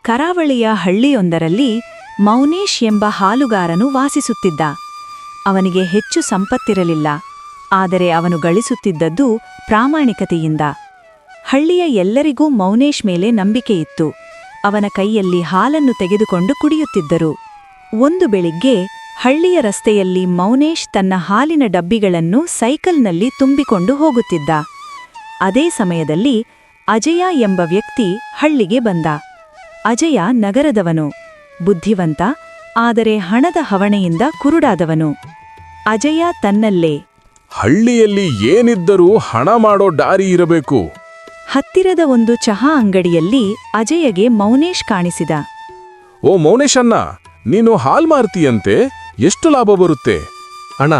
ಕರಾವಳಿಯ ಹಳ್ಳಿಯೊಂದರಲ್ಲಿ ಮೌನೇಶ್ ಎಂಬ ಹಾಲುಗಾರನು ವಾಸಿಸುತ್ತಿದ್ದ. ಅವನಿಗೆ ಹೆಚ್ಚು ಸಂಪತ್ತಿರಲಿಲ್ಲ, ಆದರೆ ಅವನು ಗಳಿಸುತ್ತಿದ್ದದ್ದು ಪ್ರಾಮಾಣಿಕತೆಯಿಂದ. ಹಳ್ಳಿಯ ಎಲ್ಲರಿಗೂ ಮೌನೇಶ್ ಮೇಲೆ ನಂಬಿಕೆಯಿತ್ತು. ಅವನ ಕೈಯಲ್ಲಿ ಹಾಲನ್ನು ತೆಗೆದುಕೊಂಡು ಕುಡಿಯುತ್ತಿದ್ದರು. ಒಂದು ಬೆಳಿಗ್ಗೆ ಹಳ್ಳಿಯ ರಸ್ತೆಯಲ್ಲಿ ಮೌನೇಶ್ ತನ್ನ ಹಾಲಿನ ಡಬ್ಬಿಗಳನ್ನು ಸೈಕಲ್ನಲ್ಲಿ ತುಂಬಿಕೊಂಡು ಹೋಗುತ್ತಿದ್ದ. ಅದೇ ಸಮಯದಲ್ಲಿ ಅಜಯ ಎಂಬ ವ್ಯಕ್ತಿ ಹಳ್ಳಿಗೆ ಬಂದ. ಅಜಯ ನಗರದವನು, ಬುದ್ಧಿವಂತ, ಆದರೆ ಹಣದ ಹವಣೆಯಿಂದ ಕುರುಡಾದವನು. ಅಜಯ ತನ್ನಲ್ಲೇ, ಹಳ್ಳಿಯಲ್ಲಿ ಏನಿದ್ದರೂ ಹಣ ಮಾಡೋ ದಾರಿ ಇರಬೇಕು. ಹತ್ತಿರದ ಒಂದು ಚಹಾ ಅಂಗಡಿಯಲ್ಲಿ ಅಜಯಗೆ ಮೌನೇಶ್ ಕಾಣಿಸಿದ. ಓ ಮೌನೇಶನ್ನ, ನೀನು ಹಾಲ್ ಮಾರ್ತೀಯಂತೆ, ಎಷ್ಟು ಲಾಭ ಬರುತ್ತೆ? ಅಣ್ಣ,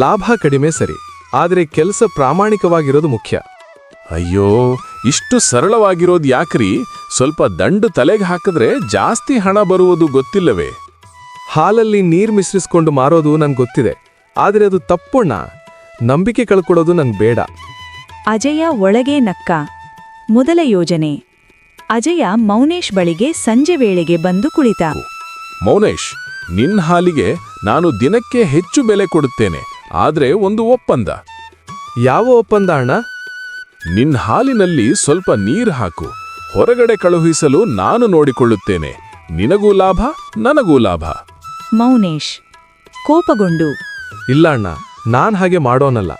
ಲಾಭ ಕಡಿಮೆ ಸರಿ, ಆದರೆ ಕೆಲಸ ಪ್ರಾಮಾಣಿಕವಾಗಿರೋದು ಮುಖ್ಯ. ಅಯ್ಯೋ, ಇಷ್ಟು ಸರಳವಾಗಿರೋದು ಯಾಕ್ರಿ? ಸ್ವಲ್ಪ ದಂಡು ತಲೆಗೆ ಹಾಕಿದ್ರೆ ಜಾಸ್ತಿ ಹಣ ಬರುವುದು ಗೊತ್ತಿಲ್ಲವೇ? ಹಾಲಲ್ಲಿ ನೀರ್ ಮಿಶ್ರಿಸ್ಕೊಂಡು ಮಾರೋದು ನಂಗೆ ಗೊತ್ತಿದೆ, ಆದರೆ ಅದು ತಪ್ಪುಣ್ಣ. ನಂಬಿಕೆ ಕಳ್ಕೊಳ್ಳೋದು ನಂಗೆ ಬೇಡ. ಅಜಯ ಒಳಗೆ ನಕ್ಕ. ಮೊದಲ ಯೋಜನೆ. ಅಜಯ ಮೌನೇಶ್ ಬಳಿಗೆ ಸಂಜೆ ವೇಳೆಗೆ ಬಂದು ಕುಳಿತ. ಮೌನೇಶ್, ನಿನ್ನ ಹಾಲಿಗೆ ನಾನು ದಿನಕ್ಕೆ ಹೆಚ್ಚು ಬೆಲೆ ಕೊಡುತ್ತೇನೆ, ಆದ್ರೆ ಒಂದು ಒಪ್ಪಂದ. ಯಾವ ಒಪ್ಪಂದ ಅಣ್ಣ? ನಿನ್ನ ಹಾಲಿನಲ್ಲಿ ಸ್ವಲ್ಪ ನೀರು ಹಾಕು, ಹೊರಗಡೆ ಕಳುಹಿಸಲು ನಾನು ನೋಡಿಕೊಳ್ಳುತ್ತೇನೆ. ನಿನಗೂ ಲಾಭ, ನನಗೂ ಲಾಭ. ಮೌನೇಶ್ ಕೋಪಗೊಂಡು, ಇಲ್ಲ ಅಣ್ಣ, ನಾನ್ ಹಾಗೆ ಮಾಡೋನಲ್ಲ.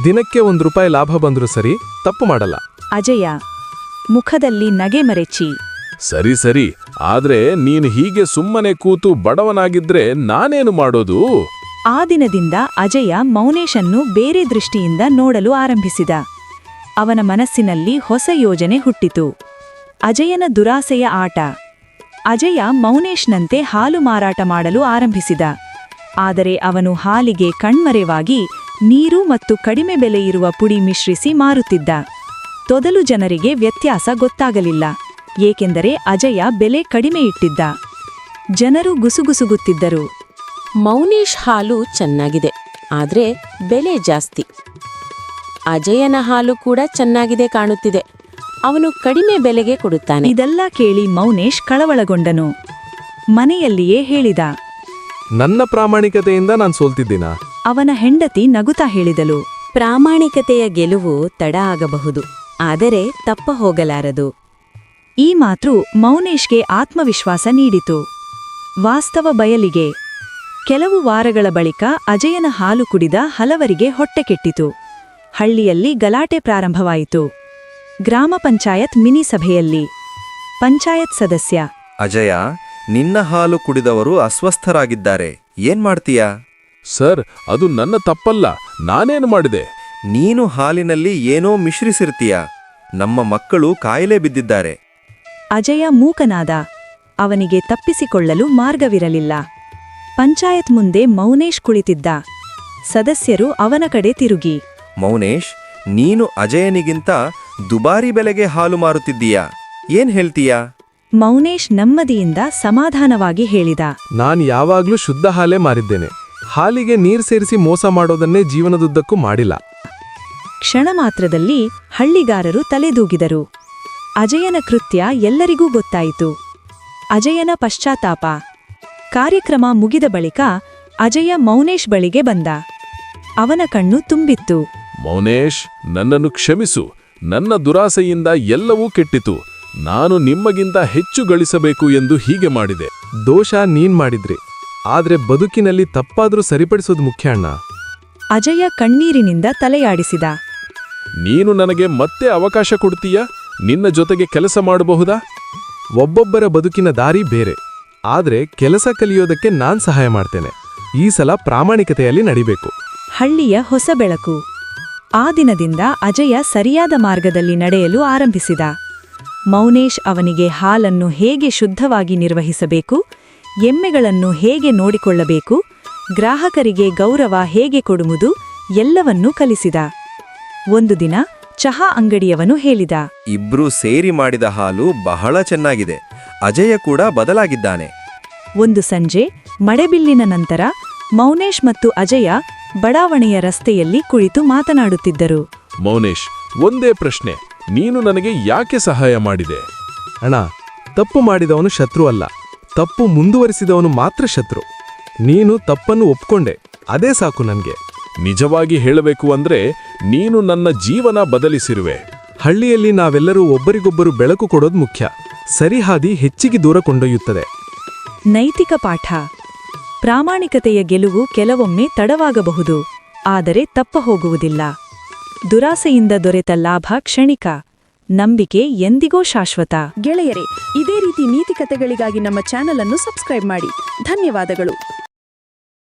ದಿನಕ್ಕೆ ₹1 ಲಾಭ ಬಂದ್ರೂ ಸರಿ, ತಪ್ಪು ಮಾಡಲ್ಲ. ಅಜಯ ಮುಖದಲ್ಲಿ ನಗೆ ಮರೆಚ್ಚಿ, ಸರಿ ಸರಿ, ಆದ್ರೆ ನೀನು ಹೀಗೆ ಸುಮ್ಮನೆ ಕೂತು ಬಡವನಾಗಿದ್ರೆ ನಾನೇನು ಮಾಡೋದು? ಆ ದಿನದಿಂದ ಅಜಯ ಮೌನೇಶನ್ನು ಬೇರೆ ದೃಷ್ಟಿಯಿಂದ ನೋಡಲು ಆರಂಭಿಸಿದ. ಅವನ ಮನಸ್ಸಿನಲ್ಲಿ ಹೊಸ ಯೋಜನೆ ಹುಟ್ಟಿತು. ಅಜಯನ ದುರಾಸೆಯ ಆಟ. ಅಜಯ ಮೌನೇಶ್ನಂತೆ ಹಾಲು ಮಾರಾಟ ಮಾಡಲು ಆರಂಭಿಸಿದ. ಆದರೆ ಅವನು ಹಾಲಿಗೆ ಕಣ್ಮರೆವಾಗಿ ನೀರು ಮತ್ತು ಕಡಿಮೆ ಬೆಲೆಯಿರುವ ಪುಡಿ ಮಿಶ್ರಿಸಿ ಮಾರುತ್ತಿದ್ದ. ತೊದಲು ಜನರಿಗೆ ವ್ಯತ್ಯಾಸ ಗೊತ್ತಾಗಲಿಲ್ಲ, ಏಕೆಂದರೆ ಅಜಯ ಬೆಲೆ ಕಡಿಮೆ ಇಟ್ಟಿದ್ದ. ಜನರು ಗುಸುಗುಸುಗುತ್ತಿದ್ದರು. ಮೌನೇಶ್ ಹಾಲು ಚೆನ್ನಾಗಿದೆ, ಆದ್ರೆ ಬೆಲೆ ಜಾಸ್ತಿ. ಅಜಯನ ಹಾಲು ಕೂಡ ಚೆನ್ನಾಗಿದೆ ಕಾಣುತ್ತಿದೆ, ಅವನು ಕಡಿಮೆ ಬೆಲೆಗೆ ಕೊಡುತ್ತಾನೆ. ಇದೆಲ್ಲ ಕೇಳಿ ಮೌನೇಶ್ ಕಳವಳಗೊಂಡನು. ಮನೆಯಲ್ಲಿಯೇ ಹೇಳಿದ, ನನ್ನ ಪ್ರಾಮಾಣಿಕತೆಯಿಂದ ನಾನು ಸೋಲ್ತಿದ್ದೀನಾ? ಅವನ ಹೆಂಡತಿ ನಗುತ್ತಾ ಹೇಳಿದಳು, ಪ್ರಾಮಾಣಿಕತೆಯ ಗೆಲುವು ತಡ ಆಗಬಹುದು, ಆದರೆ ತಪ್ಪ ಹೋಗಲಾರದು. ಈ ಮಾತು ಮೌನೇಶ್ಗೆ ಆತ್ಮವಿಶ್ವಾಸ ನೀಡಿತು. ವಾಸ್ತವ ಬಯಲಿಗೆ. ಕೆಲವು ವಾರಗಳ ಬಳಿಕ ಅಜಯನ ಹಾಲು ಕುಡಿದ ಹಲವರಿಗೆ ಹೊಟ್ಟೆ ಕೆಟ್ಟಿತು. ಹಳ್ಳಿಯಲ್ಲಿ ಗಲಾಟೆ ಪ್ರಾರಂಭವಾಯಿತು. ಗ್ರಾಮ ಪಂಚಾಯತ್ ಮಿನಿ ಸಭೆಯಲ್ಲಿ ಪಂಚಾಯತ್ ಸದಸ್ಯ, ಅಜಯ, ನಿನ್ನ ಹಾಲು ಕುಡಿದವರು ಅಸ್ವಸ್ಥರಾಗಿದ್ದಾರೆ, ಏನ್ ಮಾಡ್ತೀಯಾ? ಸರ್, ಅದು ನನ್ನ ತಪ್ಪಲ್ಲ, ನಾನೇನು ಮಾಡಿದೆ? ನೀನು ಹಾಲಿನಲ್ಲಿ ಏನೋ ಮಿಶ್ರಿಸಿರ್ತೀಯ. ನಮ್ಮ ಮಕ್ಕಳು ಕಾಯಿಲೆ ಬಿದ್ದಿದ್ದಾರೆ. ಅಜಯ ಮೂಕನಾದ. ಅವನಿಗೆ ತಪ್ಪಿಸಿಕೊಳ್ಳಲು ಮಾರ್ಗವಿರಲಿಲ್ಲ. ಪಂಚಾಯತ್ ಮುಂದೆ ಮೌನೇಶ್ ಕುಳಿತಿದ್ದ. ಸದಸ್ಯರು ಅವನ ಕಡೆ ತಿರುಗಿ, ಮೌನೇಶ್, ನೀನು ಅಜಯನಿಗಿಂತ ದುಬಾರಿ ಬೆಲೆಗೆ ಹಾಲು ಮಾರುತ್ತಿದ್ದೀಯಾ, ಏನ್ ಹೇಳ್ತೀಯಾ? ಮೌನೇಶ್ ನೆಮ್ಮದಿಯಿಂದ ಸಮಾಧಾನವಾಗಿ ಹೇಳಿದ, ನಾನ್ ಯಾವಾಗ್ಲೂ ಶುದ್ಧ ಹಾಲೇ ಮಾರಿದ್ದೇನೆ. ಹಾಲಿಗೆ ನೀರ್ ಸೇರಿಸಿ ಮೋಸ ಮಾಡೋದನ್ನೇ ಜೀವನದುದ್ದಕ್ಕೂ ಮಾಡಿಲ್ಲ. ಕ್ಷಣ ಮಾತ್ರದಲ್ಲಿ ಹಳ್ಳಿಗಾರರು ತಲೆದೂಗಿದರು. ಅಜಯನ ಕೃತ್ಯ ಎಲ್ಲರಿಗೂ ಗೊತ್ತಾಯಿತು. ಅಜಯನ ಪಶ್ಚಾತ್ತಾಪ. ಕಾರ್ಯಕ್ರಮ ಮುಗಿದ ಬಳಿಕ ಅಜಯ ಮೌನೇಶ್ ಬಳಿಗೆ ಬಂದ. ಅವನ ಕಣ್ಣು ತುಂಬಿತ್ತು. ಮೌನೇಶ್, ನನ್ನನ್ನು ಕ್ಷಮಿಸು. ನನ್ನ ದುರಾಸೆಯಿಂದ ಎಲ್ಲವೂ ಕೆಟ್ಟಿತು. ನಾನು ನಿಮ್ಮಗಿಂತ ಹೆಚ್ಚು ಗಳಿಸಬೇಕು ಎಂದು ಹೀಗೆ ಮಾಡಿದೆ. ದೋಷ ನೀನ್ ಮಾಡಿದ್ರಿ, ಆದ್ರೆ ಬದುಕಿನಲ್ಲಿ ತಪ್ಪಾದ್ರೂ ಸರಿಪಡಿಸೋದು ಮುಖ್ಯ ಅಣ್ಣ. ಅಜಯ ಕಣ್ಣೀರಿನಿಂದ ತಲೆಯಾಡಿಸಿದ. ನೀನು ನನಗೆ ಮತ್ತೆ ಅವಕಾಶ ಕೊಡ್ತೀಯಾ? ನಿನ್ನ ಜೊತೆಗೆ ಕೆಲಸ ಮಾಡಬಹುದಾ? ಒಬ್ಬೊಬ್ಬರ ಬದುಕಿನ ದಾರಿ ಬೇರೆ, ಆದ್ರೆ ಕೆಲಸ ಕಲಿಯೋದಕ್ಕೆ ನಾನ್ ಸಹಾಯ ಮಾಡ್ತೇನೆ. ಈ ಸಲ ಪ್ರಾಮಾಣಿಕತೆಯಲ್ಲಿ ನಡಿಬೇಕು. ಹಳ್ಳಿಯ ಹೊಸ ಬೆಳಕು. ಆ ದಿನದಿಂದ ಅಜಯ ಸರಿಯಾದ ಮಾರ್ಗದಲ್ಲಿ ನಡೆಯಲು ಆರಂಭಿಸಿದ. ಮೌನೇಶ್ ಅವನಿಗೆ ಹಾಲನ್ನು ಹೇಗೆ ಶುದ್ಧವಾಗಿ ನಿರ್ವಹಿಸಬೇಕು, ಎಮ್ಮೆಗಳನ್ನು ಹೇಗೆ ನೋಡಿಕೊಳ್ಳಬೇಕು, ಗ್ರಾಹಕರಿಗೆ ಗೌರವ ಹೇಗೆ ಕೊಡುವುದು ಎಲ್ಲವನ್ನೂ ಕಲಿಸಿದ. ಒಂದು ದಿನ ಚಹಾ ಅಂಗಡಿಯವನು ಹೇಳಿದ, ಇಬ್ರೂ ಸೇರಿ ಮಾಡಿದ ಹಾಲು ಬಹಳ ಚೆನ್ನಾಗಿದೆ. ಅಜಯ ಕೂಡ ಬದಲಾಗಿದ್ದಾನೆ. ಒಂದು ಸಂಜೆ ಮಳೆಬಿಲ್ಲಿನ ನಂತರ ಮೌನೇಶ್ ಮತ್ತು ಅಜಯ ಬಡಾವಣೆಯ ರಸ್ತೆಯಲ್ಲಿ ಕುಳಿತು ಮಾತನಾಡುತ್ತಿದ್ದರು. ಮೌನೇಶ್, ಒಂದೇ ಪ್ರಶ್ನೆ, ನೀನು ನನಗೆ ಯಾಕೆ ಸಹಾಯ ಮಾಡಿದೆ? ಅಣ್ಣ, ತಪ್ಪು ಮಾಡಿದವನು ಶತ್ರು ಅಲ್ಲ, ತಪ್ಪು ಮುಂದುವರಿಸಿದವನು ಮಾತ್ರ ಶತ್ರು. ನೀನು ತಪ್ಪನ್ನು ಒಪ್ಕೊಂಡೆ, ಅದೇ ಸಾಕು ನನ್ಗೆ. ನಿಜವಾಗಿ ಹೇಳಬೇಕು ಅಂದ್ರೆ ನೀನು ನನ್ನ ಜೀವನ ಬದಲಿಸಿರುವೆ. ಹಳ್ಳಿಯಲ್ಲಿ ನಾವೆಲ್ಲರೂ ಒಬ್ಬರಿಗೊಬ್ಬರು ಬೆಳಕು ಕೊಡೋದು ಮುಖ್ಯ. ಸರಿಹಾದಿ ಹೆಚ್ಚಿಗೆ ದೂರ ಕೊಂಡೊಯ್ಯುತ್ತದೆ. ನೈತಿಕ ಪಾಠ. ಪ್ರಾಮಾಣಿಕತೆಯ ಗೆಲುವು ಕೆಲವೊಮ್ಮೆ ತಡವಾಗಬಹುದು, ಆದರೆ ತಪ್ಪ ಹೋಗುವುದಿಲ್ಲ. ದುರಾಸೆಯಿಂದ ದೊರೆತ ಲಾಭ ಕ್ಷಣಿಕ, ನಂಬಿಕೆ ಎಂದಿಗೂ ಶಾಶ್ವತ. ಗೆಳೆಯರೇ, ಇದೇ ರೀತಿ ನೀತಿ ಕಥೆಗಳಿಗಾಗಿ ನಮ್ಮ ಚಾನೆಲ್ ಅನ್ನು ಸಬ್ಸ್ಕ್ರೈಬ್ ಮಾಡಿ. ಧನ್ಯವಾದಗಳು.